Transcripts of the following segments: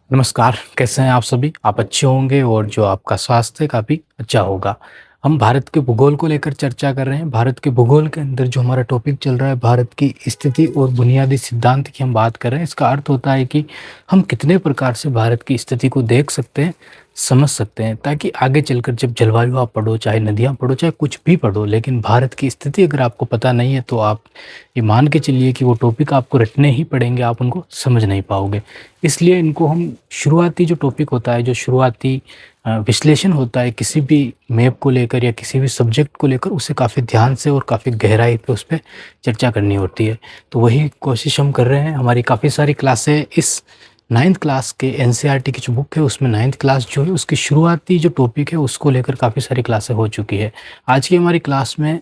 नमस्कार, कैसे हैं आप सभी? आप अच्छे होंगे और जो आपका स्वास्थ्य काफ़ी अच्छा होगा। हम भारत के भूगोल को लेकर चर्चा कर रहे हैं। भारत के भूगोल के अंदर जो हमारा टॉपिक चल रहा है, भारत की स्थिति और बुनियादी सिद्धांत की हम बात कर रहे हैं। इसका अर्थ होता है कि हम कितने प्रकार से भारत की स्थिति को देख सकते हैं, समझ सकते हैं, ताकि आगे चलकर जब जलवायु आप पढ़ो, चाहे नदियाँ पढ़ो, चाहे कुछ भी पढ़ो, लेकिन भारत की स्थिति अगर आपको पता नहीं है, तो आप ये मान के चलिए कि वो टॉपिक आपको रटने ही पड़ेंगे, आप उनको समझ नहीं पाओगे। इसलिए इनको हम शुरुआती जो टॉपिक होता है, जो शुरुआती विश्लेषण होता है किसी भी मैप को लेकर या किसी भी सब्जेक्ट को लेकर, उसे काफ़ी ध्यान से और काफ़ी गहराई पे उस पे चर्चा करनी होती है। तो वही कोशिश हम कर रहे हैं। हमारी काफ़ी सारी क्लासें इस 9th क्लास के एनसीईआरटी की जो बुक है, उसमें 9th क्लास जो है उसकी शुरुआती जो टॉपिक है उसको लेकर काफ़ी सारी क्लासें हो चुकी है। आज की हमारी क्लास में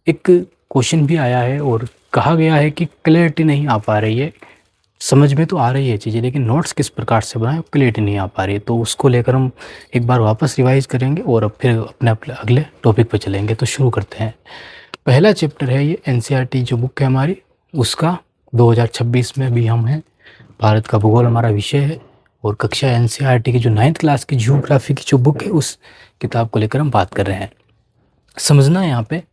एक क्वेश्चन भी आया है और कहा गया है कि क्लैरिटी नहीं आ पा रही है। समझ में तो आ रही है चीज़ें, लेकिन नोट्स किस प्रकार से बनाएं क्लियरिटी नहीं आ पा रही है। तो उसको लेकर हम एक बार वापस रिवाइज करेंगे और अब फिर अपने अपने अगले टॉपिक पर चलेंगे। तो शुरू करते हैं। पहला चैप्टर है ये एनसीईआरटी जो बुक है हमारी, उसका 2026 में भी हम हैं। भारत का भूगोल हमारा विषय है और कक्षा एनसीईआरटी की जो 9th क्लास की जियोग्राफी की जो बुक है, उस किताब को लेकर हम बात कर रहे हैं। समझना है यहाँ पे,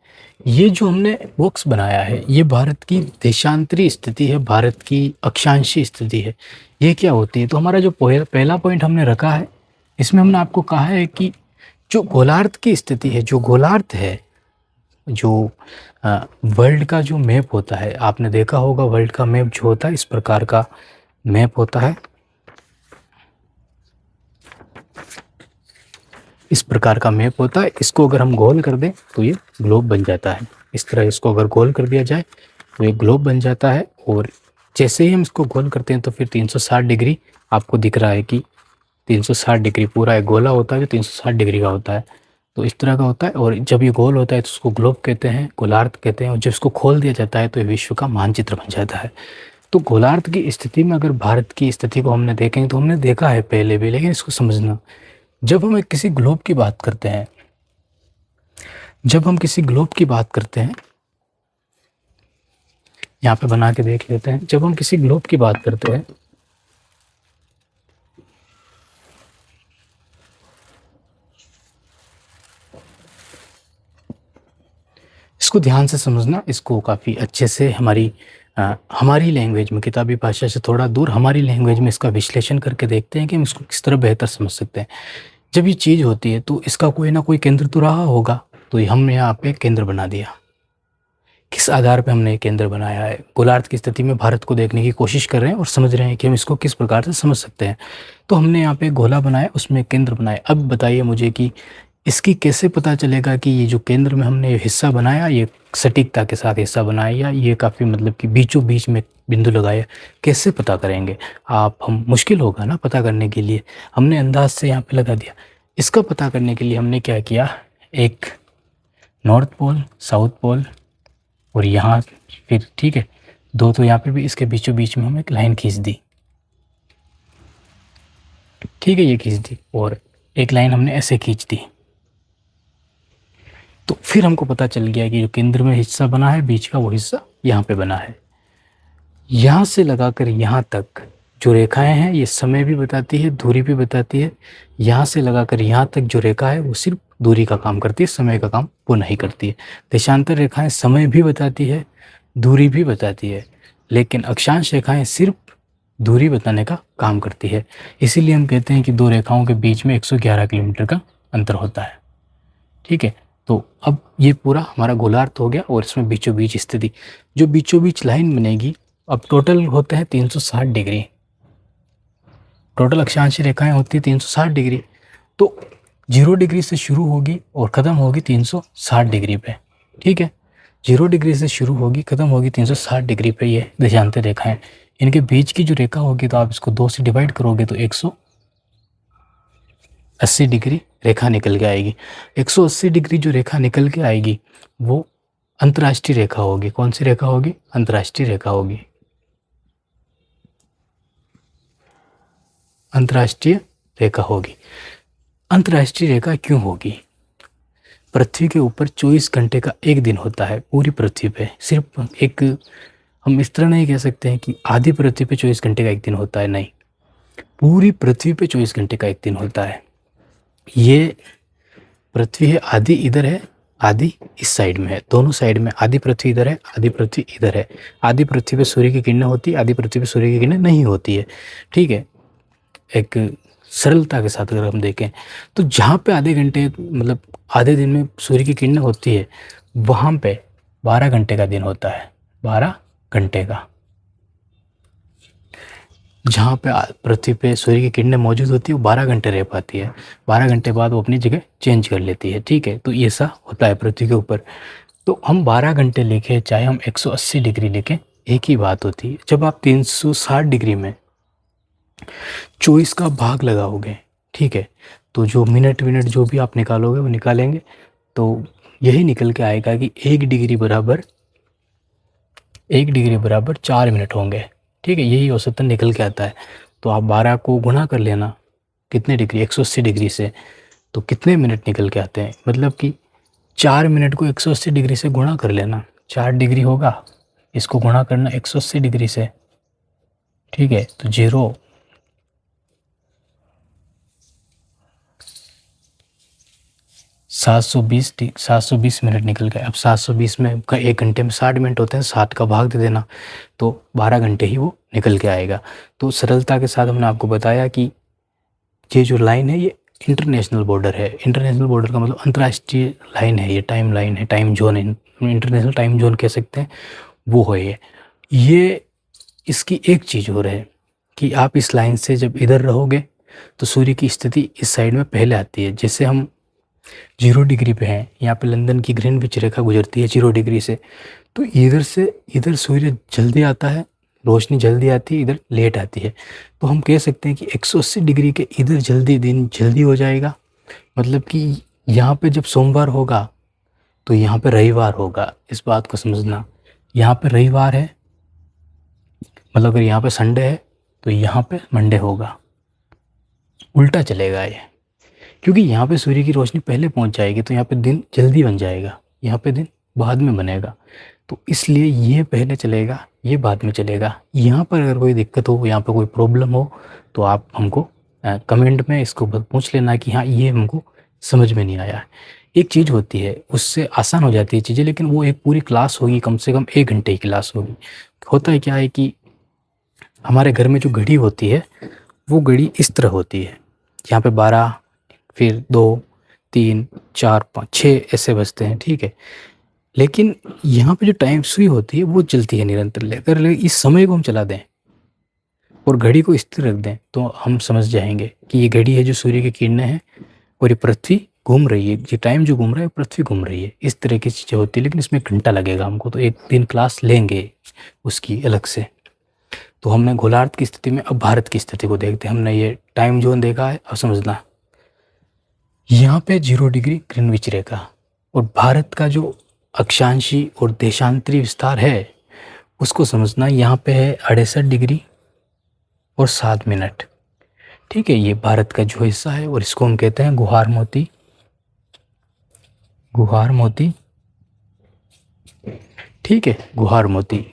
ये जो हमने बॉक्स बनाया है, ये भारत की देशांतरी स्थिति है, भारत की अक्षांशीय स्थिति है। ये क्या होती है? तो हमारा जो पहला पॉइंट हमने रखा है, इसमें हमने आपको कहा है कि जो गोलार्ध की स्थिति है, जो गोलार्ध है, जो वर्ल्ड का जो मैप होता है, आपने देखा होगा वर्ल्ड का मैप जो होता है इस प्रकार का मैप होता है। इस प्रकार का मैप होता है। इसको अगर हम गोल कर दें तो ये ग्लोब बन जाता है। इस तरह इसको अगर गोल कर दिया जाए तो ये ग्लोब बन जाता है। और जैसे ही हम इसको गोल करते हैं तो फिर 360 डिग्री आपको दिख रहा है कि 360 डिग्री पूरा एक गोला होता है जो 360 डिग्री का होता है। तो इस तरह का होता है। और जब ये गोल होता है तो उसको ग्लोब कहते हैं, गोलार्ध कहते हैं। और जब इसको खोल दिया जाता है तो ये विश्व का मानचित्र बन जाता है। तो गोलार्ध की स्थिति में अगर भारत की स्थिति को हमने देखेंगे तो हमने देखा है पहले भी, लेकिन इसको समझना, जब हम किसी ग्लोब की बात करते हैं, जब हम किसी ग्लोब की बात करते हैं, यहाँ पे बना के देख लेते हैं। जब हम किसी ग्लोब की बात करते हैं, इसको ध्यान से समझना, इसको काफ़ी अच्छे से हमारी लैंग्वेज में, किताबी भाषा से थोड़ा दूर हमारी लैंग्वेज में इसका विश्लेषण करके देखते हैं कि हम इसको किस तरह बेहतर समझ सकते हैं। जब ये चीज़ होती है तो इसका कोई ना कोई केंद्र तो रहा होगा। तो हम यहाँ पे केंद्र बना दिया। किस आधार पे हमने ये केंद्र बनाया है? गोलार्ध की स्थिति में भारत को देखने की कोशिश कर रहे हैं और समझ रहे हैं कि हम इसको किस प्रकार से समझ सकते हैं। तो हमने यहाँ पे गोला बनाया, उसमें केंद्र बनाया। अब बताइए मुझे कि इसकी कैसे पता चलेगा कि ये जो केंद्र में हमने हिस्सा बनाया, ये सटीकता के साथ हिस्सा बनाया या ये काफ़ी मतलब कि बीचों बीच में बिंदु लगाया, कैसे पता करेंगे? हम मुश्किल होगा ना पता करने के लिए। हमने अंदाज से यहाँ पे लगा दिया। इसका पता करने के लिए हमने क्या किया, एक नॉर्थ पोल, साउथ पोल और यहाँ फिर ठीक है, दो तो यहाँ पे भी, इसके बीचों बीच में हम एक लाइन खींच दी। ठीक है, ये खींच दी और एक लाइन हमने ऐसे खींच दी। तो फिर हमको पता चल गया कि जो केंद्र में हिस्सा बना है, बीच का वो हिस्सा यहाँ पे बना है। यहाँ से लगाकर यहाँ तक जो रेखाएं हैं, ये समय भी बताती है, दूरी भी बताती है। यहाँ से लगाकर यहाँ तक जो रेखा है वो सिर्फ दूरी का काम करती है, समय का काम वो नहीं करती है। देशांतर रेखाएं समय भी बताती है, दूरी भी बताती है, लेकिन अक्षांश रेखाएं सिर्फ दूरी बताने का काम करती है। इसीलिए हम कहते हैं कि दो रेखाओं के बीच में 111 किलोमीटर का अंतर होता है। ठीक है, तो अब ये पूरा हमारा गोलार्ध हो गया और इसमें बीचों बीच स्थिति, जो बीचों बीच लाइन बनेगी, अब टोटल होते हैं 360 डिग्री। टोटल अक्षांश रेखाएं होती है 360 डिग्री। तो 0 डिग्री से शुरू होगी और ख़त्म होगी 360 डिग्री पे। ठीक है, 0 डिग्री से शुरू होगी, ख़त्म होगी 360 डिग्री पे। ये देशांतर रेखाएं, इनके बीच की जो रेखा होगी, तो आप इसको 2 से डिवाइड करोगे तो 180 डिग्री रेखा निकल के आएगी। 180 डिग्री जो रेखा निकल के आएगी वो अंतर्राष्ट्रीय रेखा होगी। कौन सी रेखा होगी? अंतर्राष्ट्रीय रेखा होगी। अंतर्राष्ट्रीय रेखा होगी। अंतर्राष्ट्रीय रेखा क्यों होगी? पृथ्वी के ऊपर 24 घंटे का एक दिन होता है पूरी पृथ्वी पे। सिर्फ एक, हम इस तरह नहीं कह सकते हैं कि आधी पृथ्वी पे 24 घंटे का एक दिन होता है, नहीं। पूरी पृथ्वी पे 24 घंटे का एक दिन होता है। ये पृथ्वी है, आधी इधर है, आधी इस साइड में है, दोनों साइड में आधी पृथ्वी इधर है, आधी पृथ्वी इधर है। आधी पृथ्वी पे सूर्य की किरणें होती है, आधी पृथ्वी पे सूर्य की किरणें नहीं होती है। ठीक है, एक सरलता के साथ अगर हम देखें तो जहाँ पे आधे घंटे मतलब आधे दिन में सूर्य की किरणें होती है, वहाँ पे 12 घंटे का दिन होता है, 12 घंटे का। जहाँ पे पृथ्वी पे सूर्य की किरणें मौजूद होती है वो 12 घंटे रह पाती है, 12 घंटे बाद वो अपनी जगह चेंज कर लेती है। ठीक है, तो ऐसा होता है पृथ्वी के ऊपर। तो हम 12 घंटे लिखें चाहे हम 180 डिग्री लिखें, एक ही बात होती है। जब आप 360 डिग्री में 24 का भाग लगाओगे, ठीक है, तो जो मिनट जो भी आप निकालोगे वो निकालेंगे तो यही निकल के आएगा कि 1 डिग्री बराबर 4 मिनट होंगे। ठीक है, यही औसतन निकल के आता है। तो आप 12 को गुणा कर लेना कितने डिग्री, 180 डिग्री से, तो कितने मिनट निकल के आते हैं। मतलब कि 4 मिनट को 180 डिग्री से गुणा कर लेना, 4 डिग्री होगा, इसको गुणा करना 180 डिग्री से। ठीक है, तो 720 मिनट निकल गए। अब 720 में 1 घंटे में 60 मिनट होते हैं, 60 का भाग दे देना तो 12 घंटे ही वो निकल के आएगा। तो सरलता के साथ हमने आपको बताया कि ये जो लाइन है ये इंटरनेशनल बॉर्डर है। इंटरनेशनल बॉर्डर का मतलब अंतर्राष्ट्रीय लाइन है, ये टाइम लाइन है, टाइम जोन है, इंटरनेशनल टाइम जोन कह सकते हैं, वो है ये। इसकी एक चीज़ और है कि आप इस लाइन से जब इधर रहोगे तो सूर्य की स्थिति इस साइड में पहले आती है। जैसे हम 0 डिग्री पे हैं, यहाँ पे लंदन की ग्रीनविच रेखा गुजरती है 0 डिग्री से, तो इधर से इधर सूर्य जल्दी आता है, रोशनी जल्दी आती है, इधर लेट आती है। तो हम कह सकते हैं कि 180 डिग्री के इधर दिन जल्दी हो जाएगा। मतलब कि यहाँ पे जब सोमवार होगा तो यहाँ पे रविवार होगा। इस बात को समझना, यहाँ पे रविवार है, मतलब अगर यहाँ पे संडे है तो यहाँ पे मंडे होगा, उल्टा चलेगा ये। क्योंकि यहाँ पे सूर्य की रोशनी पहले पहुँच जाएगी तो यहाँ पे दिन जल्दी बन जाएगा, यहाँ पे दिन बाद में बनेगा। तो इसलिए ये पहले चलेगा, ये बाद में चलेगा। यहाँ पर अगर कोई दिक्कत हो, यहाँ पर कोई प्रॉब्लम हो तो आप हमको कमेंट में इसको पूछ लेना कि हाँ ये हमको समझ में नहीं आया। एक चीज़ होती है उससे आसान हो जाती है चीज़ें, लेकिन वो एक पूरी क्लास होगी, कम से कम 1 घंटे की क्लास होगी। होता है क्या है कि हमारे घर में जो घड़ी होती है वो घड़ी इस तरह होती है, यहाँ पे 12, फिर 2, 3, 4, 5, 6 ऐसे बजते हैं। ठीक है, लेकिन यहाँ पे जो टाइम सुई होती है वो चलती है निरंतर। अगर इस समय को हम चला दें और घड़ी को स्थिर रख दें तो हम समझ जाएंगे कि ये घड़ी है जो सूर्य की किरणें हैं और ये पृथ्वी घूम रही है, ये टाइम जो घूम रहा है पृथ्वी घूम रही है। इस तरह की चीज़ें होती है, लेकिन इसमें घंटा लगेगा हमको, तो 1 दिन क्लास लेंगे उसकी अलग से। तो हमने गोलार्ध की स्थिति में अब भारत की स्थिति को देखते हैं। हमने ये टाइम जोन देखा है, अब समझना यहाँ पे 0 डिग्री ग्रीनविच रेखा और भारत का जो अक्षांशी और देशांतरी विस्तार है उसको समझना। यहाँ पे है 68 डिग्री और 7 मिनट। ठीक है, ये भारत का जो हिस्सा है और इसको हम कहते हैं गुहार मोती। ठीक है, गुहार मोती।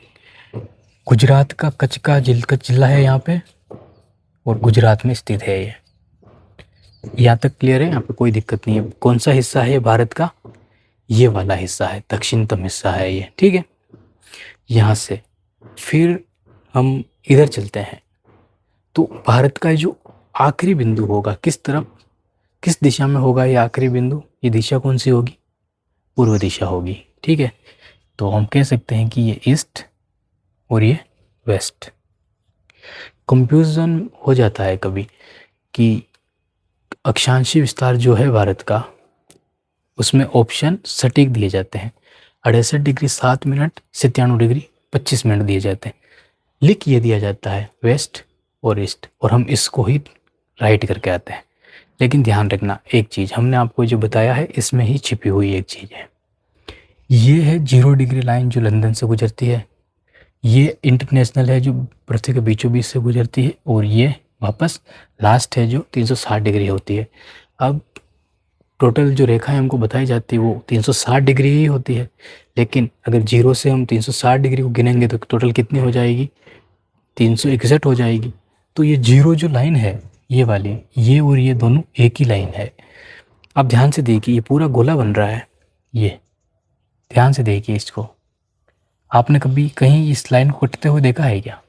गुजरात का कच्छ का जिला है यहाँ पे और गुजरात में स्थित है ये। यहाँ तक क्लियर है, यहाँ पे कोई दिक्कत नहीं है। कौन सा हिस्सा है भारत का? ये वाला हिस्सा है, दक्षिणतम हिस्सा है ये। ठीक है, यहाँ से फिर हम इधर चलते हैं तो भारत का जो आखिरी बिंदु होगा किस तरफ, किस दिशा में होगा ये आखिरी बिंदु? ये दिशा कौन सी होगी? पूर्व दिशा होगी। ठीक है, तो हम कह सकते हैं कि ये ईस्ट और ये वेस्ट। कंफ्यूजन हो जाता है कभी कि अक्षांशीय विस्तार जो है भारत का उसमें ऑप्शन सटीक दिए जाते हैं, 68 डिग्री 7 मिनट, 97 डिग्री 25 मिनट दिए जाते हैं। लिख ये दिया जाता है वेस्ट और ईस्ट, और हम इसको ही राइट करके आते हैं। लेकिन ध्यान रखना एक चीज़, हमने आपको जो बताया है इसमें ही छिपी हुई एक चीज़ है। ये है 0 डिग्री लाइन जो लंदन से गुजरती है, ये इंटरनेशनल है जो पृथ्वी के बीचों बीच से गुजरती है, और ये वापस लास्ट है जो 360 डिग्री होती है। अब टोटल जो रेखाएं हमको बताई जाती है वो 360 डिग्री ही होती है, लेकिन अगर 0 से हम 360 डिग्री को गिनेंगे तो टोटल कितनी हो जाएगी? 361 हो जाएगी। तो ये जीरो जो लाइन है ये वाली, ये और ये दोनों एक ही लाइन है। आप ध्यान से देखिए, ये पूरा गोला बन रहा है, ये ध्यान से देखिए इसको। आपने कभी कहीं इस लाइन को कटते हुए देखा है क्या?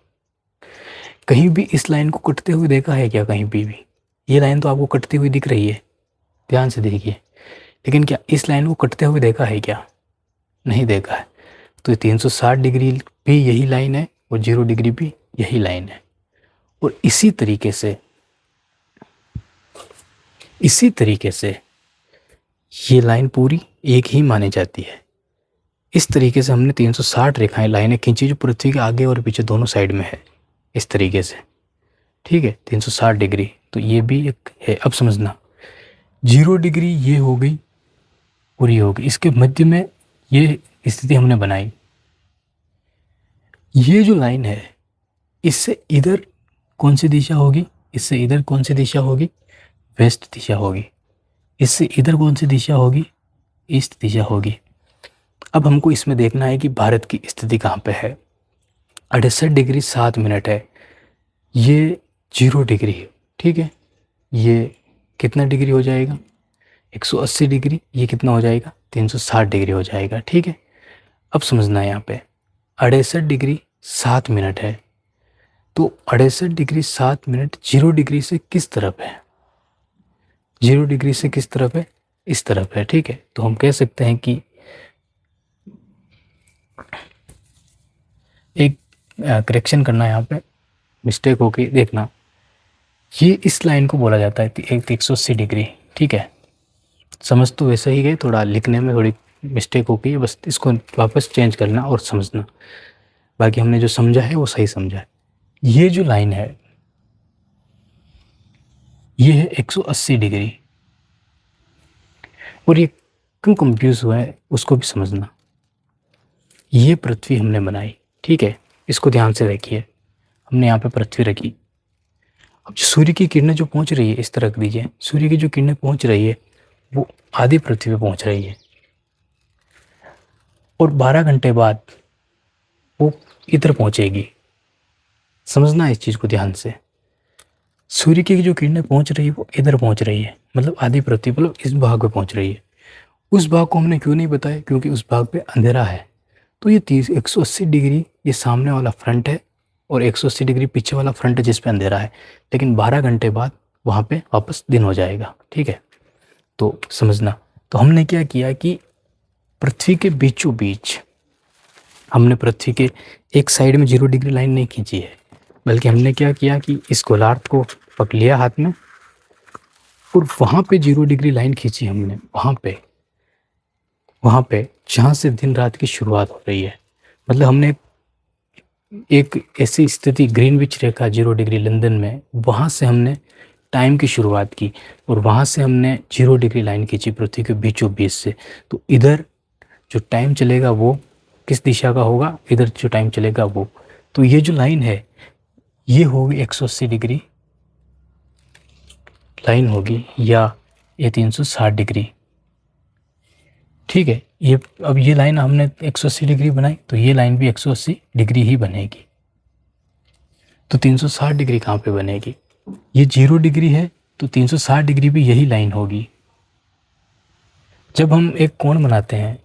कहीं भी इस लाइन को कटते हुए देखा है क्या? कहीं भी? ये लाइन तो आपको कटती हुई दिख रही है, ध्यान से देखिए, लेकिन क्या इस लाइन को कटते हुए देखा है क्या? नहीं देखा है। तो 360 डिग्री भी यही लाइन है और 0 डिग्री भी यही लाइन है। और इसी तरीके से ये लाइन पूरी एक ही मानी जाती है। इस तरीके से हमने 360 रेखाएं लाइनें खींची जो पृथ्वी के आगे और पीछे दोनों साइड में है, इस तरीके से, ठीक है, 360 डिग्री। तो ये भी एक है। अब समझना, 0 डिग्री ये हो गई और ये हो गई, इसके मध्य में ये स्थिति हमने बनाई। ये जो लाइन है, इससे इधर कौन सी दिशा होगी? इससे इधर कौन सी दिशा होगी? वेस्ट दिशा होगी। इससे इधर कौन सी दिशा होगी? ईस्ट दिशा होगी। अब हमको इसमें देखना है कि भारत की स्थिति कहाँ पे है। 68 डिग्री 7 मिनट है, ये 0 डिग्री है, ठीक है। ये कितना डिग्री हो जाएगा? 180 डिग्री। ये कितना हो जाएगा? 360 डिग्री हो जाएगा, ठीक है। अब समझना है, यहाँ पे 68 डिग्री 7 मिनट है, तो 68 डिग्री 7 मिनट 0 डिग्री से किस तरफ है? 0 डिग्री से किस तरफ है? इस तरफ है, ठीक है। तो हम कह सकते हैं कि एक करेक्शन करना यहाँ पे, मिस्टेक हो गई, देखना, ये इस लाइन को बोला जाता है 180 डिग्री, ठीक है। समझ तो वैसे ही गए, थोड़ा लिखने में थोड़ी मिस्टेक हो गई है, बस इसको वापस चेंज करना और समझना। बाकी हमने जो समझा है वो सही समझा है। ये जो लाइन है ये है 180 डिग्री, और ये क्यों कंफ्यूज हुआ है उसको भी समझना। ये पृथ्वी हमने बनाई, ठीक है, इसको ध्यान से देखिए। हमने यहाँ पे पृथ्वी रखी। अब जो सूर्य की किरणें जो पहुँच रही है, इस तरह रख दीजिए, सूर्य की जो किरणें पहुँच रही है वो आधी पृथ्वी पे पहुँच रही है, और 12 घंटे बाद वो इधर पहुँचेगी। समझना है इस चीज़ को ध्यान से। सूर्य की जो किरणें पहुँच रही है वो इधर पहुँच रही है, मतलब आधी पृथ्वी, मतलब इस भाग पे पहुँच रही है। उस भाग को हमने क्यों नहीं बताया? क्योंकि उस भाग पे अंधेरा है। तो ये 180 डिग्री ये सामने वाला फ्रंट है, और 180 डिग्री पीछे वाला फ्रंट है जिस पे अंधेरा है। लेकिन 12 घंटे बाद वहाँ पे वापस दिन हो जाएगा, ठीक है। तो समझना, तो हमने क्या किया कि पृथ्वी के बीचों बीच हमने पृथ्वी के एक साइड में 0 डिग्री लाइन नहीं खींची है, बल्कि हमने क्या किया कि इस गोलार्ध को पकड़ लिया हाथ में, और वहाँ पे 0 डिग्री लाइन खींची हमने, वहाँ पे जहाँ से दिन रात की शुरुआत हो रही है। मतलब हमने एक ऐसी स्थिति, ग्रीनविच रेखा 0 डिग्री लंदन में, वहाँ से हमने टाइम की शुरुआत की, और वहाँ से हमने 0 डिग्री लाइन खींची पृथ्वी के बीचों बीच से। तो इधर जो टाइम चलेगा वो किस दिशा का होगा? इधर जो टाइम चलेगा वो। तो ये जो लाइन है ये होगी 180 डिग्री लाइन होगी, या ये 360 डिग्री, ठीक है। ये अब ये लाइन हमने 180 डिग्री बनाई, तो ये लाइन भी 180 डिग्री ही बनेगी। तो 360 डिग्री कहाँ पे बनेगी? ये 0 डिग्री है, तो 360 डिग्री भी यही लाइन होगी। जब हम एक कोण बनाते हैं,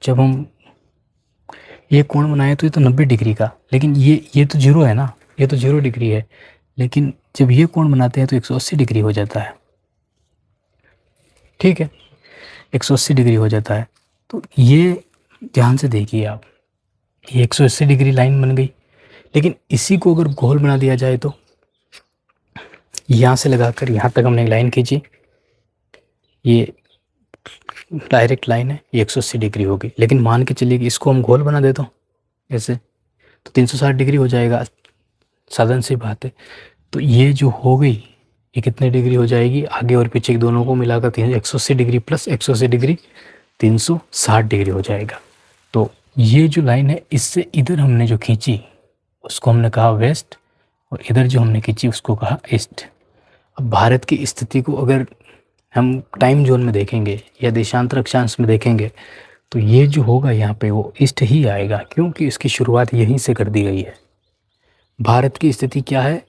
जब हम ये कोण बनाए तो ये तो 90 डिग्री का, लेकिन ये तो 0 है ना, ये तो 0 डिग्री है, लेकिन जब ये कोण बनाते हैं तो 180 डिग्री हो जाता है, ठीक है, 180 डिग्री हो जाता है। तो ये ध्यान से देखिए आप, ये 180 डिग्री लाइन बन गई। लेकिन इसी को अगर गोल बना दिया जाए तो यहाँ से लगाकर यहाँ तक हमने एक लाइन खींची, ये डायरेक्ट लाइन है, ये 180 डिग्री होगी। लेकिन मान के चलिए कि इसको हम गोल बना देता हूँ ऐसे, तो 360 डिग्री हो जाएगा, साधारण सी बात है। तो ये जो हो गई, ये कितने डिग्री हो जाएगी? आगे और पीछे दोनों को मिलाकर 180 डिग्री प्लस 180 डिग्री 360 डिग्री हो जाएगा। तो ये जो लाइन है, इससे इधर हमने जो खींची उसको हमने कहा वेस्ट, और इधर जो हमने खींची उसको कहा ईस्ट। अब भारत की स्थिति को अगर हम टाइम जोन में देखेंगे या देशांतर अक्षांश में देखेंगे, तो ये जो होगा यहाँ पे वो ईस्ट ही आएगा, क्योंकि इसकी शुरुआत यहीं से कर दी गई है। भारत की स्थिति क्या है?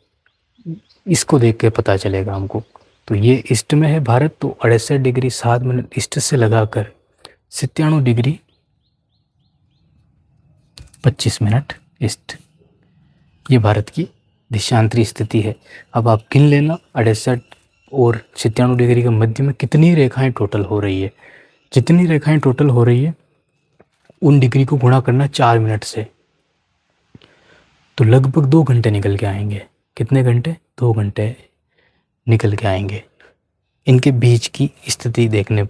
इसको देख के पता चलेगा हमको। तो ये ईस्ट में है भारत, तो 68 डिग्री 7 मिनट ईस्ट से लगाकर 97 डिग्री 25 मिनट ईस्ट, ये भारत की देशांतरी स्थिति है। अब आप गिन लेना 68 और 97 डिग्री के मध्य में कितनी रेखाएं टोटल हो रही है। जितनी रेखाएं टोटल हो रही है उन डिग्री को गुणा करना 4 मिनट से, तो लगभग 2 घंटे निकल के आएंगे। कितने घंटे? 2 घंटे निकल के आएंगे। इनके बीच की स्थिति देखने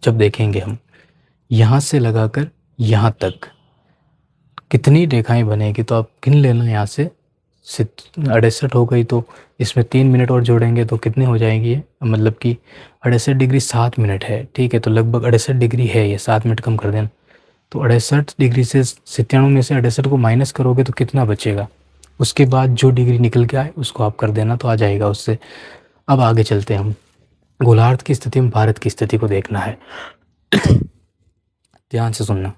जब देखेंगे हम, यहाँ से लगाकर यहाँ तक कितनी रेखाएं बनेगी, तो आप गिन लेना। यहाँ से 68 हो गई, तो इसमें 3 मिनट और जोड़ेंगे तो कितने हो जाएंगी ये, मतलब कि 68 डिग्री 7 मिनट है, ठीक है। तो लगभग 68 डिग्री है, ये 7 मिनट कम कर देना। तो 68 डिग्री से 97 में से 68 को माइनस करोगे तो कितना बचेगा, उसके बाद जो डिग्री निकल के आए उसको आप कर देना, तो आ जाएगा उससे। अब आगे चलते हैं हम। गोलार्ध की स्थिति में भारत की स्थिति को देखना है। ध्यान से सुनना।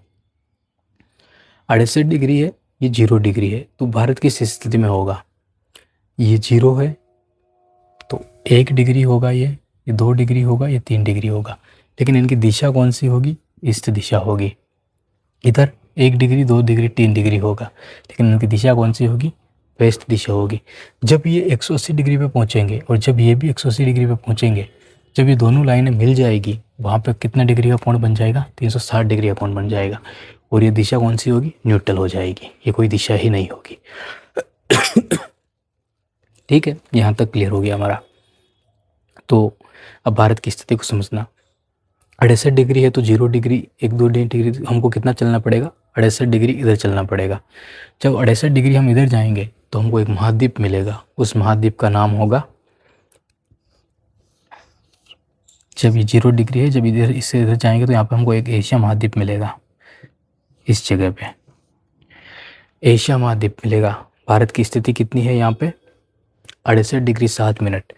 68 डिग्री है, ये 0 डिग्री है, तो भारत किस स्थिति में होगा? ये 0 है तो 1 डिग्री होगा, ये 2 डिग्री होगा, ये 3 डिग्री होगा। लेकिन इनकी दिशा कौन सी होगी? ईस्ट दिशा होगी। इधर 1 डिग्री 2 डिग्री 3 डिग्री होगा, लेकिन इनकी दिशा कौन सी होगी? वेस्ट दिशा होगी। जब ये 180 डिग्री पे पहुंचेंगे और जब ये भी 180 डिग्री पे पहुंचेंगे, जब ये दोनों लाइनें मिल जाएगी, वहाँ पे कितना डिग्री का कोण बन जाएगा? 360 डिग्री का कोण बन जाएगा। और ये दिशा कौन सी होगी? न्यूट्रल हो जाएगी, ये कोई दिशा ही नहीं होगी। ठीक है, यहाँ तक क्लियर हो गया हमारा। तो अब भारत की स्थिति को समझना। 68 डिग्री है तो 0 डिग्री 1-2 डिग्री हमको कितना चलना पड़ेगा? 68 डिग्री इधर चलना पड़ेगा। जब 68 डिग्री हम इधर जाएंगे तो हमको एक महाद्वीप मिलेगा, उस महाद्वीप का नाम होगा, जब ये 0 डिग्री है, जब इधर इससे इधर जाएंगे तो यहाँ पे हमको एक एशिया महाद्वीप मिलेगा। इस जगह पे एशिया महाद्वीप मिलेगा। भारत की स्थिति कितनी है यहाँ पे? 68 डिग्री 7 मिनट।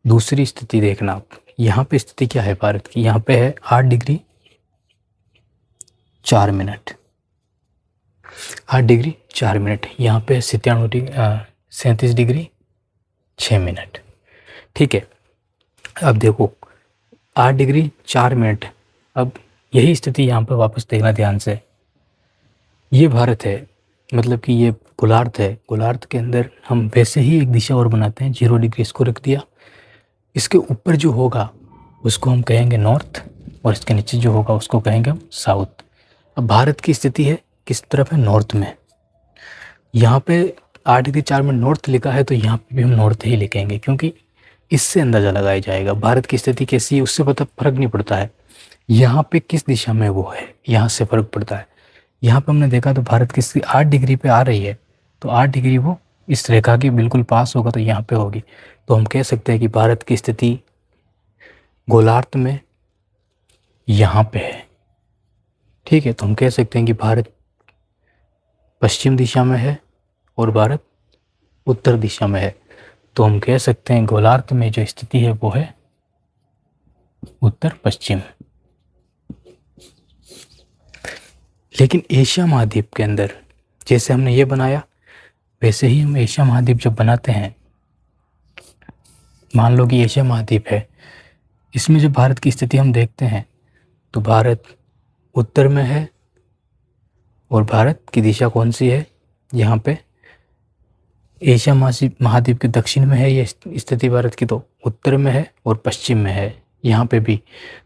दूसरी स्थिति देखना आप, यहाँ पे स्थिति क्या है भारत की? यहाँ पे है 8 डिग्री 4 मिनट, 8 डिग्री 4 मिनट। यहाँ पे 37 डिग्री 6 मिनट। ठीक है, अब देखो 8 डिग्री 4 मिनट। अब यही स्थिति यहाँ पे वापस देखना ध्यान से। ये भारत है, मतलब कि ये गोलार्ध है। गोलार्ध के अंदर हम वैसे ही एक दिशा और बनाते हैं, 0 डिग्री इसको रख दिया। इसके ऊपर जो होगा उसको हम कहेंगे नॉर्थ, और इसके नीचे जो होगा उसको कहेंगे हम साउथ। अब भारत की स्थिति है किस तरफ है? नॉर्थ में। यहाँ पे 8 डिग्री 4 मिनट नॉर्थ लिखा है, तो यहाँ पे भी हम नॉर्थ ही लिखेंगे, क्योंकि इससे अंदाज़ा लगाया जाएगा भारत की स्थिति कैसी है, उससे पता फर्क नहीं पड़ता है यहाँ पे किस दिशा में वो है, यहाँ से फर्क पड़ता है। यहाँ पे हमने देखा तो भारत की स्थिति 8 डिग्री पे आ रही है, तो 8 डिग्री वो इस रेखा के बिल्कुल पास होगा, तो यहाँ पे होगी। तो हम कह सकते हैं कि भारत की स्थिति गोलार्ध में यहाँ पे है। ठीक है, तो हम कह सकते हैं कि भारत पश्चिम दिशा में है और भारत उत्तर दिशा में है। तो हम कह सकते हैं गोलार्ध में जो स्थिति है वो है उत्तर पश्चिम। लेकिन एशिया महाद्वीप के अंदर जैसे हमने ये बनाया, वैसे ही हम एशिया महाद्वीप जब बनाते हैं, मान लो कि एशिया महाद्वीप है, इसमें जब भारत की स्थिति हम देखते हैं तो भारत उत्तर में है और भारत की दिशा कौन सी है? यहाँ पे एशिया महाद्वीप के दक्षिण में है ये स्थिति भारत की, तो उत्तर में है और पश्चिम में है यहाँ पे भी।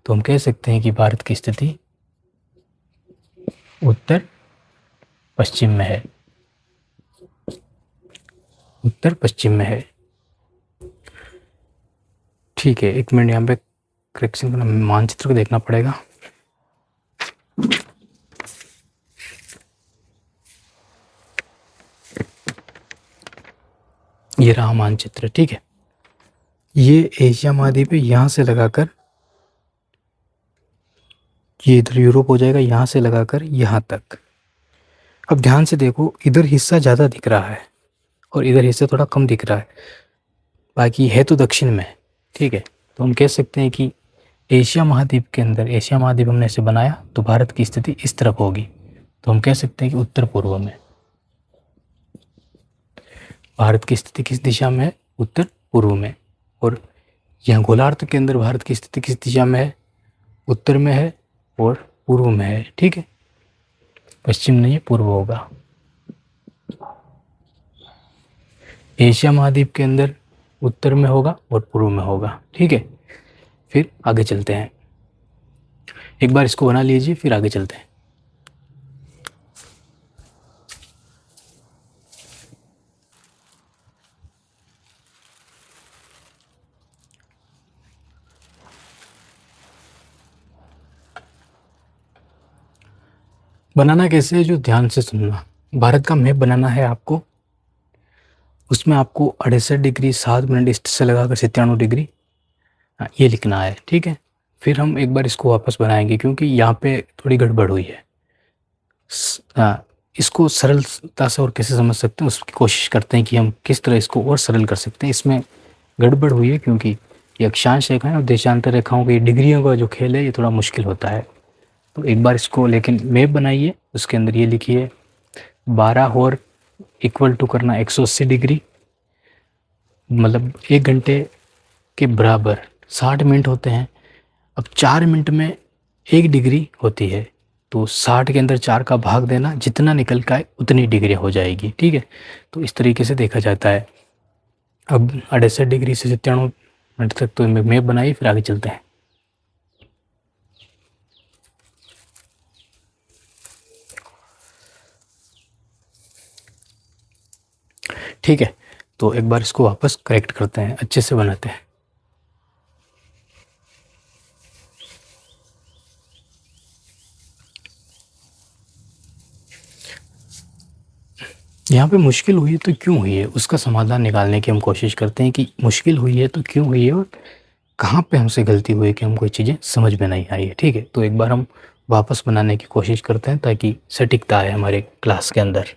तो हम कह सकते हैं कि भारत की स्थिति उत्तर पश्चिम में है, उत्तर पश्चिम में है। ठीक है, एक मिनट, यहाँ पे करेक्शन करना, मानचित्र को देखना पड़ेगा। ये रहा मानचित्र। ठीक है, ये एशिया महाद्वीप है, यहाँ से लगाकर ये इधर यूरोप हो जाएगा, यहाँ से लगाकर यहाँ तक। अब ध्यान से देखो, इधर हिस्सा ज़्यादा दिख रहा है और इधर हिस्सा थोड़ा कम दिख रहा है, बाकी है तो दक्षिण में। ठीक है, तो हम कह सकते हैं कि एशिया महाद्वीप के अंदर, एशिया महाद्वीप हमने इसे बनाया तो भारत की स्थिति इस तरफ होगी, तो हम कह सकते हैं कि उत्तर पूर्व में। भारत की स्थिति किस दिशा में है? उत्तर पूर्व में। और यहाँ गोलार्ध के अंदर भारत की स्थिति किस दिशा में है? उत्तर में है और पूर्व में है। ठीक है, पश्चिम नहीं, पूर्व होगा। एशिया महाद्वीप के अंदर उत्तर में होगा और पूर्व में होगा। ठीक है, फिर आगे चलते हैं। एक बार इसको बना लीजिए, फिर आगे चलते हैं। बनाना कैसे है, जो ध्यान से सुनना। भारत का मैप बनाना है आपको। उसमें आपको 68 डिग्री 7 मिनट ईस्ट से लगाकर 97 डिग्री ये लिखना है। ठीक है, फिर हम एक बार इसको वापस बनाएंगे क्योंकि यहाँ पे थोड़ी गड़बड़ हुई है। इसको सरलता से और कैसे समझ सकते हैं उसकी कोशिश करते हैं कि हम किस तरह इसको और सरल कर सकते हैं। इसमें गड़बड़ हुई है क्योंकि ये अक्षांश रेखाएं और देशांतर रेखाओं की डिग्रियों का जो खेल है ये थोड़ा मुश्किल होता है। तो एक बार इसको लेकिन मैप बनाइए, उसके अंदर ये लिखिए 12 और इक्वल टू करना 180 डिग्री, मतलब 1 घंटे के बराबर 60 मिनट होते हैं। अब 4 मिनट में 1 डिग्री होती है, तो 60 के अंदर 4 का भाग देना, जितना निकल का है उतनी डिग्री हो जाएगी। ठीक है, तो इस तरीके से देखा जाता है। अब 68 डिग्री से 97 मिनट तक तो मैप बनाइए, फिर आगे चलते हैं। ठीक है, तो एक बार इसको वापस करेक्ट करते हैं, अच्छे से बनाते हैं। यहाँ पे मुश्किल हुई है तो क्यों हुई है, उसका समाधान निकालने की हम कोशिश करते हैं कि मुश्किल हुई है तो क्यों हुई है और कहाँ पे हमसे गलती हुई है कि हम कोई चीज़ें समझ में नहीं आई है। ठीक है, तो एक बार हम वापस बनाने की कोशिश करते हैं ताकि सटीकता आए हमारे क्लास के अंदर।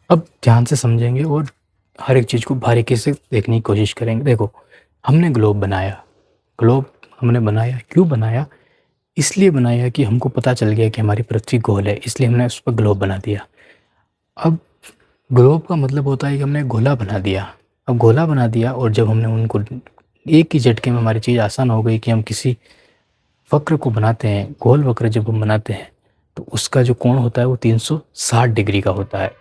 अब ध्यान से समझेंगे और हर एक चीज़ को बारीकी से देखने की कोशिश करेंगे। देखो, हमने ग्लोब बनाया। ग्लोब हमने बनाया, क्यों बनाया? इसलिए बनाया कि हमको पता चल गया कि हमारी पृथ्वी गोल है, इसलिए हमने उस पर ग्लोब बना दिया। अब ग्लोब का मतलब होता है कि हमने गोला बना दिया। अब गोला बना दिया और जब हमने उनको एक ही झटके में हमारी चीज़ आसान हो गई कि हम किसी वक्र को बनाते हैं, गोल वक्र जब हम बनाते हैं तो उसका जो कोण होता है वो 360 डिग्री का होता है।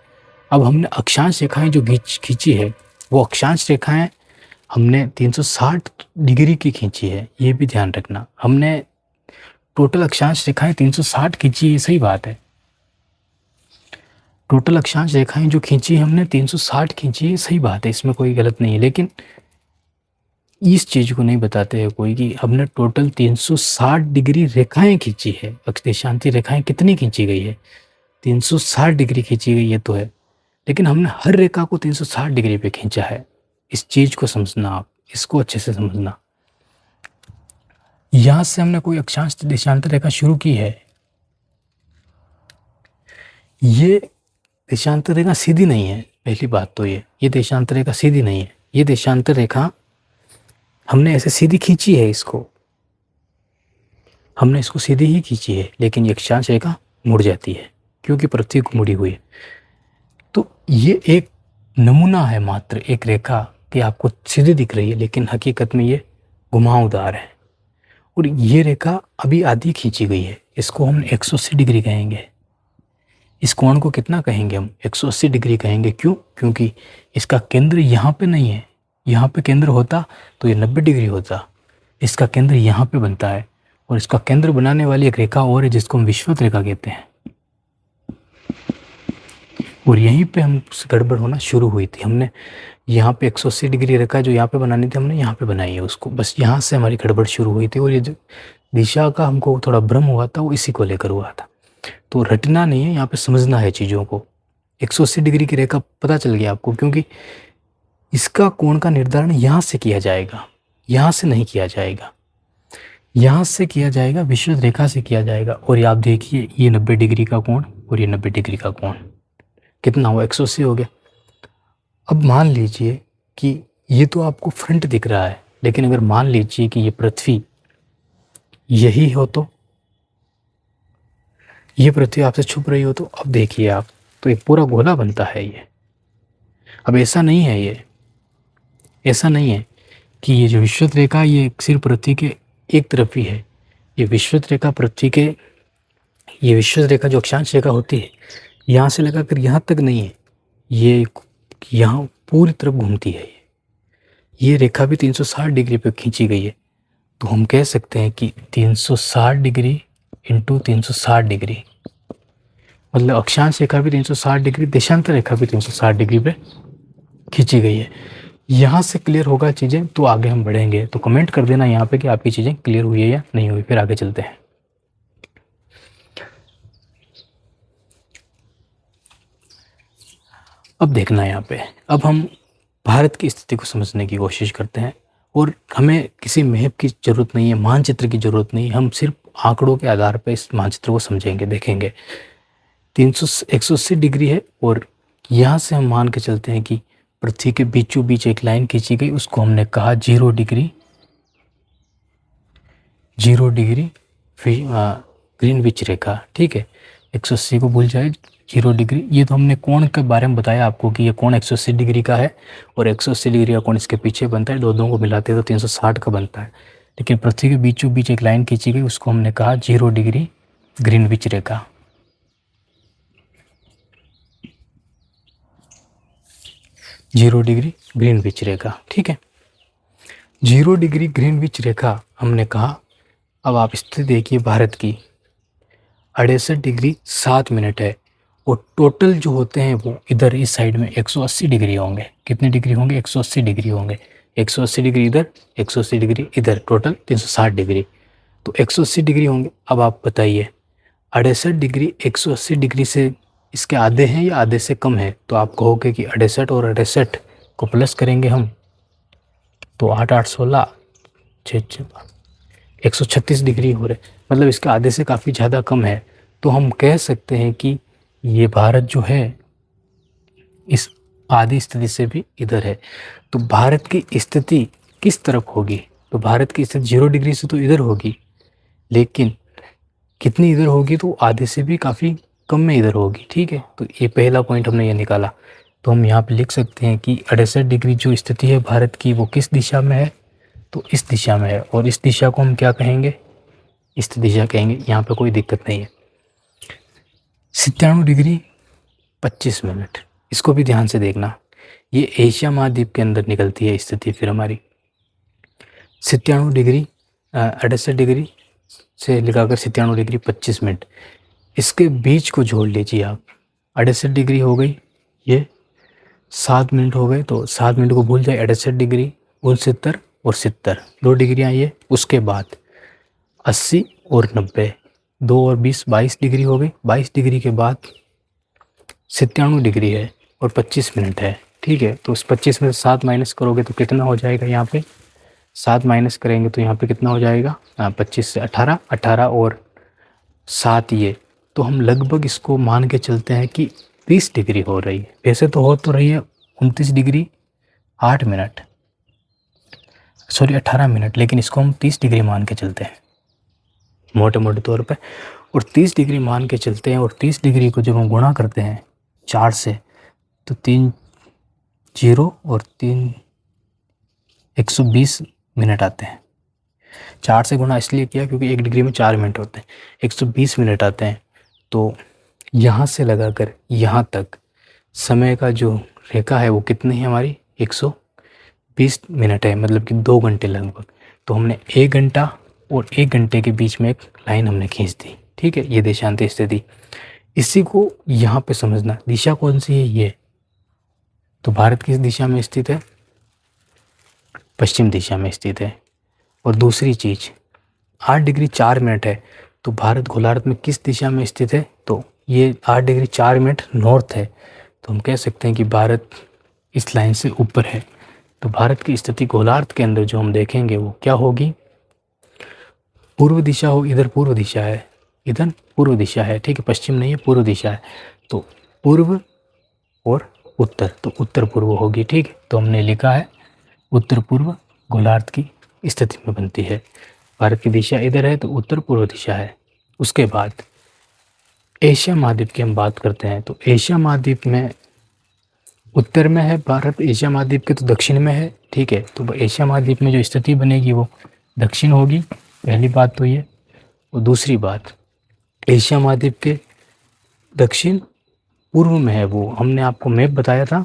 अब हमने अक्षांश रेखाएं जो खींची है, वो अक्षांश रेखाएं हमने 360 डिग्री की खींची है, ये भी ध्यान रखना। हमने टोटल अक्षांश रेखाएं 360 खींची है, सही बात है। टोटल अक्षांश रेखाएं जो खींची हमने 360 खींची है, सही बात है, इसमें कोई गलत नहीं है। लेकिन इस चीज़ को नहीं बताते हैं कोई कि हमने टोटल 360 डिग्री रेखाएं खींची है। देशांती रेखाएं कितनी खींची गई है? 360 डिग्री खींची गई है तो है, लेकिन हमने हर रेखा को 360 डिग्री पे खींचा है। इस चीज़ को समझना, आप इसको अच्छे से समझना। यहाँ से हमने कोई अक्षांश देशांतर रेखा शुरू की है, ये देशांतर रेखा सीधी नहीं है। पहली बात तो ये देशांतर रेखा सीधी नहीं है। ये देशांतर रेखा हमने ऐसे सीधी खींची है, इसको हमने इसको सीधी ही खींची है, लेकिन ये अक्षांश रेखा मुड़ जाती है क्योंकि पृथ्वी को मुड़ी हुई है। तो ये एक नमूना है, मात्र एक रेखा कि आपको सीधी दिख रही है, लेकिन हकीकत में ये घुमावदार है। और ये रेखा अभी आधी खींची गई है, इसको हम 180 डिग्री कहेंगे। इस कोण को कितना कहेंगे हम? 180 डिग्री कहेंगे। क्यों? क्योंकि इसका केंद्र यहाँ पे नहीं है। यहाँ पे केंद्र होता तो ये 90 डिग्री होता। इसका केंद्र यहाँ पे बनता है और इसका केंद्र बनाने वाली एक रेखा और है जिसको हम विषुवत रेखा कहते हैं। और यहीं पे हम गड़बड़ होना शुरू हुई थी। हमने यहाँ पे 180 डिग्री रेखा जो यहाँ पे बनानी थी, हमने यहाँ पे बनाई है उसको। बस यहाँ से हमारी गड़बड़ शुरू हुई थी और ये जो दिशा का हमको थोड़ा भ्रम हुआ था वो इसी को लेकर हुआ था। तो रटना नहीं है, यहाँ पे समझना है चीज़ों को। 180 डिग्री की रेखा पता चल गया आपको, क्योंकि इसका कोण का निर्धारण यहाँ से किया जाएगा, यहाँ से नहीं किया जाएगा। यहाँ से किया जाएगा, विषुवत रेखा से किया जाएगा। और ये आप देखिए, ये 90 डिग्री का कोण और ये 90 डिग्री का कोण कितना हुआ? 180 हो गया। अब मान लीजिए कि ये तो आपको फ्रंट दिख रहा है, लेकिन अगर मान लीजिए कि ये पृथ्वी यही हो तो ये पृथ्वी आपसे छुप रही हो तो अब देखिए आप, तो एक पूरा गोला बनता है ये। अब ऐसा नहीं है, ये ऐसा नहीं है कि ये जो विषुवत रेखा ये सिर्फ पृथ्वी के एक तरफ ही है। ये विषुवत रेखा पृथ्वी के, ये विषुवत रेखा जो अक्षांश रेखा होती है यहाँ से लगाकर यहाँ तक नहीं है, ये यहाँ पूरी तरफ घूमती है। ये रेखा भी 360 डिग्री पे खींची गई है। तो हम कह सकते हैं कि 360 डिग्री इंटू 360 डिग्री, मतलब अक्षांश रेखा भी 360 डिग्री, देशांतर रेखा भी 360 डिग्री पे खींची गई है। यहाँ से क्लियर होगा चीज़ें तो आगे हम बढ़ेंगे। तो कमेंट कर देना यहाँ पे कि आपकी चीज़ें क्लियर हुई है या नहीं हुई, फिर आगे चलते हैं। अब देखना यहाँ पे, अब हम भारत की स्थिति को समझने की कोशिश करते हैं। और हमें किसी मैप की ज़रूरत नहीं है, मानचित्र की ज़रूरत नहीं, हम सिर्फ आंकड़ों के आधार पर इस मानचित्र को समझेंगे, देखेंगे। 180 डिग्री है और यहाँ से हम मान के चलते हैं कि पृथ्वी के बीचों बीच एक लाइन खींची गई, उसको हमने कहा 0 डिग्री, 0 डिग्री ग्रीनविच रेखा। ठीक है, 180 को भूल जाए, 0 डिग्री। ये तो हमने कोण के बारे में बताया आपको कि ये कोण 180 डिग्री का है और 180 डिग्री का कोण इसके पीछे बनता है, दोनों को मिलाते हैं तो 360 का बनता है। लेकिन पृथ्वी के बीचों बीच एक लाइन खींची गई, उसको हमने कहा 0 डिग्री ग्रीनविच रेखा। 0 डिग्री ग्रीनविच रेखा, ठीक है। 0 डिग्री ग्रीनविच रेखा हमने कहा। अब आप स्थिति देखिए भारत की, 68 डिग्री 7 मिनट है और टोटल जो होते हैं वो इधर इस साइड में 180 डिग्री होंगे। कितने डिग्री होंगे? 180 डिग्री होंगे। 180 डिग्री इधर, 180 डिग्री इधर, टोटल 360 डिग्री, तो 180 डिग्री होंगे। अब आप बताइए 68 डिग्री 180 डिग्री से इसके आधे हैं या आधे से कम है? तो आप कहोगे कि 68 और 68 को प्लस करेंगे हम तो 8 8 16 6 136 डिग्री हो रहे, मतलब इसके आधे से काफ़ी ज़्यादा कम है। तो हम कह सकते हैं कि ये भारत जो है इस आधी स्थिति से भी इधर है। तो भारत की स्थिति किस तरफ होगी? तो भारत की स्थिति 0 डिग्री से तो इधर होगी, लेकिन कितनी इधर होगी? तो आधे से भी काफ़ी कम में इधर होगी। ठीक है, तो ये पहला पॉइंट हमने ये निकाला। तो हम यहाँ पे लिख सकते हैं कि 68 डिग्री जो स्थिति है भारत की वो किस दिशा में है? तो इस दिशा में है। और इस दिशा को हम क्या कहेंगे? इस दिशा कहेंगे, यहाँ पे कोई दिक्कत नहीं है। 97 डिग्री 25 मिनट, इसको भी ध्यान से देखना, ये एशिया महाद्वीप के अंदर निकलती है स्थिति फिर हमारी। 97 डिग्री 68 डिग्री से लगाकर 97 डिग्री 25 मिनट, इसके बीच को जोड़ लीजिए आप। 68 डिग्री हो गई, ये 7 मिनट हो गए, तो 7 मिनट को भूल जाए। 68 डिग्री 69 और 70, 2 डिग्रियाँ ये। उसके बाद 80 और 90, 2 और 20 22 डिग्री हो गई। 22 डिग्री के बाद 97 डिग्री है और 25 मिनट है। ठीक है, तो उस 25 में से 7 माइनस करोगे तो कितना हो जाएगा? यहाँ पे 7 माइनस करेंगे तो यहाँ पे कितना हो जाएगा? 25 से 18, 18 और 7 ये, तो हम लगभग इसको मान के चलते हैं कि 30 डिग्री हो रही है। वैसे तो हो तो रही है 29 डिग्री 8 मिनट, सॉरी 18 मिनट, लेकिन इसको हम 30 डिग्री मान के चलते हैं मोटे मोटे तौर पे। और 30 डिग्री मान के चलते हैं, और 30 डिग्री को जब हम गुणा करते हैं 4 से तो 3 0 और 3 120 मिनट आते हैं। 4 से गुणा इसलिए किया क्योंकि 1 डिग्री में 4 मिनट होते हैं, 120 मिनट आते हैं। तो यहाँ से लगाकर यहाँ तक समय का जो रेखा है वो कितनी है हमारी? 120 मिनट है, मतलब कि 2 घंटे लगभग। तो हमने 1 घंटा और 1 घंटे के बीच में एक लाइन हमने खींच दी। ठीक है, ये देशांतर स्थिति, इसी को यहाँ पे समझना। दिशा कौन सी है? ये तो भारत किस दिशा में स्थित है? पश्चिम दिशा में स्थित है। और दूसरी चीज़ 8 डिग्री 4 मिनट है, तो भारत गोलार्ध में किस दिशा में स्थित है? तो ये 8 डिग्री 4 मिनट नॉर्थ है। तो हम कह सकते हैं कि भारत इस लाइन से ऊपर है। तो भारत की स्थिति गोलार्ध के अंदर जो हम देखेंगे वो क्या होगी? पूर्व दिशा हो, इधर पूर्व दिशा है, इधर पूर्व दिशा है। ठीक है, पश्चिम नहीं है, पूर्व दिशा है। तो पूर्व और उत्तर, तो उत्तर पूर्व होगी। ठीक है, तो हमने लिखा है उत्तर पूर्व गोलार्ध की स्थिति में बनती है। भारत की दिशा इधर है तो उत्तर पूर्व दिशा है। उसके बाद एशिया महाद्वीप की हम बात करते हैं तो एशिया महाद्वीप में उत्तर में है भारत, एशिया महाद्वीप के तो दक्षिण में है। ठीक है, तो एशिया महाद्वीप में जो स्थिति बनेगी वो दक्षिण होगी, पहली बात तो ये। और दूसरी बात, एशिया महाद्वीप के दक्षिण पूर्व में है वो, हमने आपको मैप बताया था,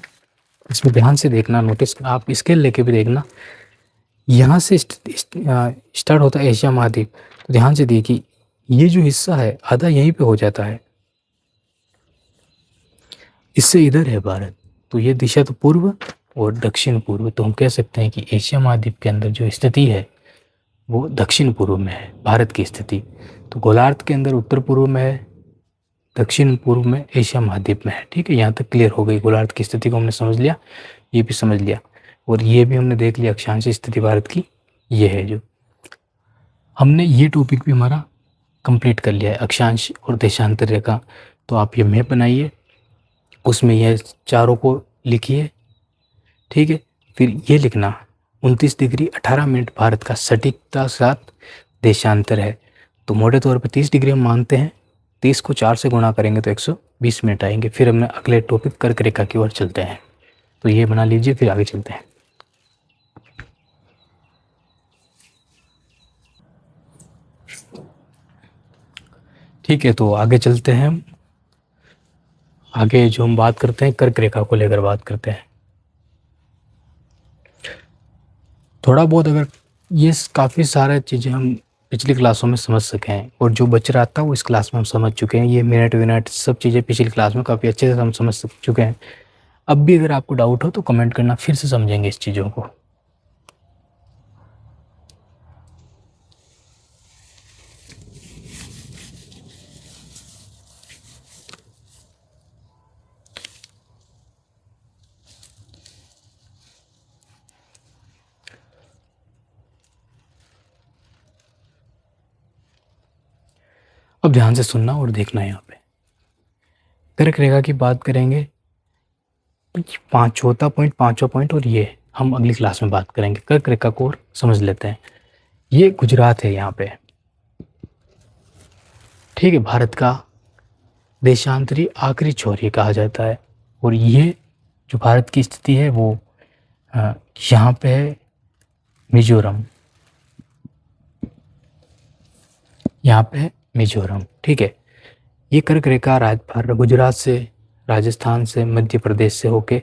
इसमें ध्यान से देखना, नोटिस आप स्केल लेके भी देखना। यहाँ से स्टार्ट होता है एशिया महाद्वीप, तो ध्यान से देखिए ये जो हिस्सा है आधा यहीं पे हो जाता है, इससे इधर है भारत, तो ये दिशा तो पूर्व और दक्षिण पूर्व, तो हम कह सकते हैं कि एशिया महाद्वीप के अंदर जो स्थिति है वो दक्षिण पूर्व में है भारत की स्थिति। तो गोलार्ध के अंदर उत्तर पूर्व में है, दक्षिण पूर्व में एशिया महाद्वीप में है। ठीक है, यहाँ तक क्लियर हो गई, गोलार्ध की स्थिति को हमने समझ लिया, ये भी समझ लिया, और ये भी हमने देख लिया अक्षांश स्थिति भारत की ये है। जो हमने ये टॉपिक भी हमारा कंप्लीट कर लिया है, अक्षांश और देशांतर रेखा। तो आप ये मैप बनाइए, उसमें यह चारों को लिखिए। ठीक है, फिर ये लिखना 29 डिग्री 18 मिनट भारत का सटीकता साथ देशांतर है। तो मोटे तौर पे 30 डिग्री हम मानते हैं, 30 को 4 से गुणा करेंगे तो 120 मिनट आएंगे। फिर हमने अगले टॉपिक कर्क रेखा की ओर चलते हैं, तो ये बना लीजिए, फिर आगे चलते हैं। ठीक है, तो आगे चलते हैं। आगे जो हम बात करते हैं कर्क रेखा को लेकर बात करते हैं। थोड़ा बहुत, अगर ये काफ़ी सारे चीज़ें हम पिछली क्लासों में समझ सके हैं, और जो बच रहा था वो इस क्लास में हम समझ चुके हैं। ये मिनट विनट सब चीज़ें पिछली क्लास में काफ़ी अच्छे से हम समझ चुके हैं। अब भी अगर आपको डाउट हो तो कमेंट करना, फिर से समझेंगे इस चीज़ों को। अब ध्यान से सुनना और देखना। यहाँ पे कर्क रेखा की बात करेंगे, चौथा पॉइंट, और ये हम अगली क्लास में बात करेंगे। कर्क रेखा को और समझ लेते हैं। ये गुजरात है यहाँ पे। ठीक है, भारत का देशांतरी आखिरी छोर कहा जाता है। और ये जो भारत की स्थिति है वो यहाँ पे है मिजोरम, यहाँ पे है मिजोरम। ठीक है, ये कर्क रेखा गुजरात से, राजस्थान से, मध्य प्रदेश से होके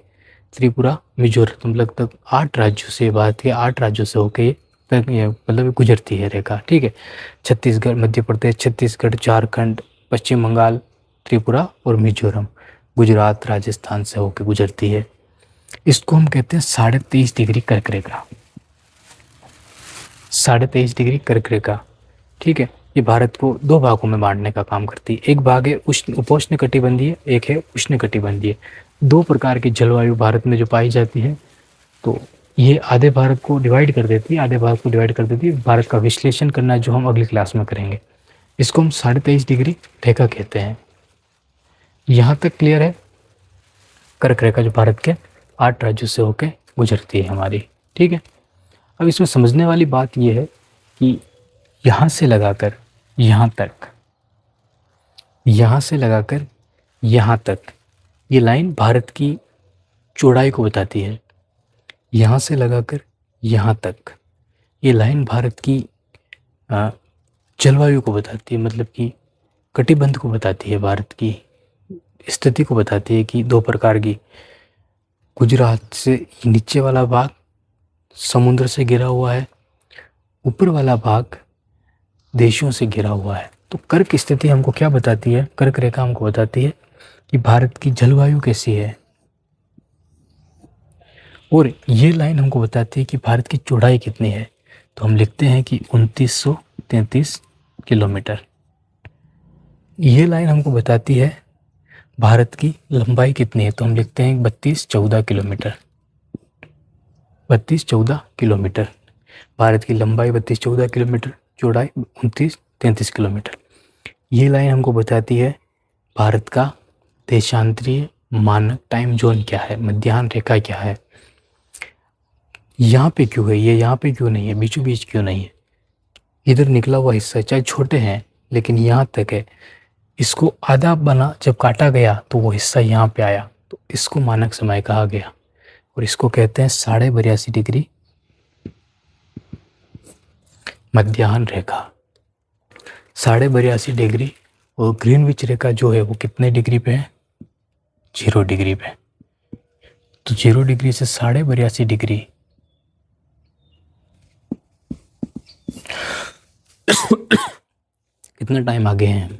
त्रिपुरा, मिजोरम लगभग 8 राज्यों से, भारत के 8 राज्यों से होके ये मतलब गुजरती है रेखा। ठीक है, छत्तीसगढ़, मध्य प्रदेश, छत्तीसगढ़, झारखंड, पश्चिम बंगाल, त्रिपुरा और मिजोरम, गुजरात, राजस्थान से होकर गुजरती है। इसको हम कहते हैं 23.5 डिग्री कर्क रेखा, 23.5 डिग्री कर्क रेखा। ठीक है, ये भारत को 2 भागों में बांटने का काम करती है। एक भाग है उपोष्ण कटिबंधीय, एक है उष्ण कटिबंधीय। 2 प्रकार की जलवायु भारत में जो पाई जाती है, तो ये आधे भारत को डिवाइड कर देती है, आधे भारत को डिवाइड कर देती है। भारत का विश्लेषण करना जो हम अगली क्लास में करेंगे। इसको हम 23.5 डिग्री रेखा कहते हैं। यहाँ तक क्लियर है? कर्क रेखा जो भारत के 8 राज्यों से होकर गुजरती है हमारी। ठीक है, अब इसमें समझने वाली बात यह है कि यहाँ से लगाकर यहाँ तक, यहाँ से लगाकर यहाँ तक, ये लाइन भारत की चौड़ाई को बताती है। यहाँ से लगाकर यहाँ तक ये लाइन भारत की जलवायु को बताती है, मतलब कि कटिबंध को बताती है, भारत की स्थिति को बताती है कि 2 प्रकार की, गुजरात से नीचे वाला भाग समुद्र से घिरा हुआ है, ऊपर वाला भाग देशों से घिरा हुआ है। तो कर्क स्थिति हमको क्या बताती है? कर्क रेखा हमको बताती है कि भारत की जलवायु कैसी है, और ये लाइन हमको बताती है कि भारत की चौड़ाई कितनी है। तो हम लिखते हैं कि 2933 किलोमीटर। ये लाइन हमको बताती है भारत की लंबाई कितनी है, तो हम लिखते हैं 3214 किलोमीटर। 3214 किलोमीटर भारत की लंबाई, 3214 किलोमीटर, चौड़ाई 2933 किलोमीटर। ये लाइन हमको बताती है भारत का देशांतरीय मानक टाइम जोन क्या है, मध्याह्न रेखा क्या है। यहाँ पे क्यों है ये, यहाँ पे क्यों नहीं है, बीचों बीच क्यों नहीं है, इधर निकला हुआ हिस्सा चाहे छोटे हैं लेकिन यहाँ तक है, इसको आधा बना जब काटा गया तो वो हिस्सा यहाँ पे आया, तो इसको मानक समय कहा गया और इसको कहते हैं 82.5 डिग्री मध्याह्न रेखा। 82.5 डिग्री और ग्रीनविच रेखा जो है वो कितने डिग्री पे है? 0 डिग्री पे। तो 0 डिग्री से 82.5 डिग्री कितना टाइम आगे हैं हम?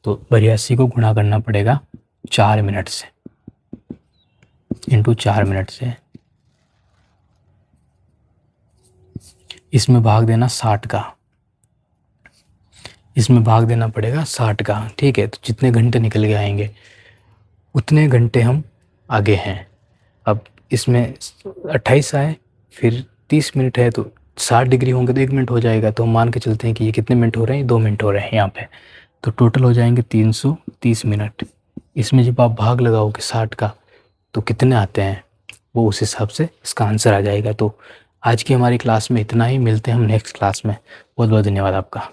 तो 82 को गुणा करना पड़ेगा 4 मिनट से, इंटू 4 मिनट से, इसमें भाग देना 60 का, इसमें भाग देना पड़ेगा 60 का, ठीक है। तो जितने घंटे निकल के आएंगे उतने घंटे हम आगे हैं। अब इसमें 28 आए, फिर 30 मिनट है, तो 60 डिग्री होंगे तो 1 मिनट हो जाएगा। तो हम मान के चलते हैं कि ये कितने मिनट हो रहे हैं? 2 मिनट हो रहे हैं यहाँ पे। तो टोटल हो जाएंगे 330 मिनट। इसमें जब आप भाग लगाओगे 60 का तो कितने आते हैं, वो उस हिसाब से इसका आंसर आ जाएगा। तो आज की हमारी क्लास में इतना ही, मिलते हैं हम नेक्स्ट क्लास में। बहुत बहुत धन्यवाद आपका।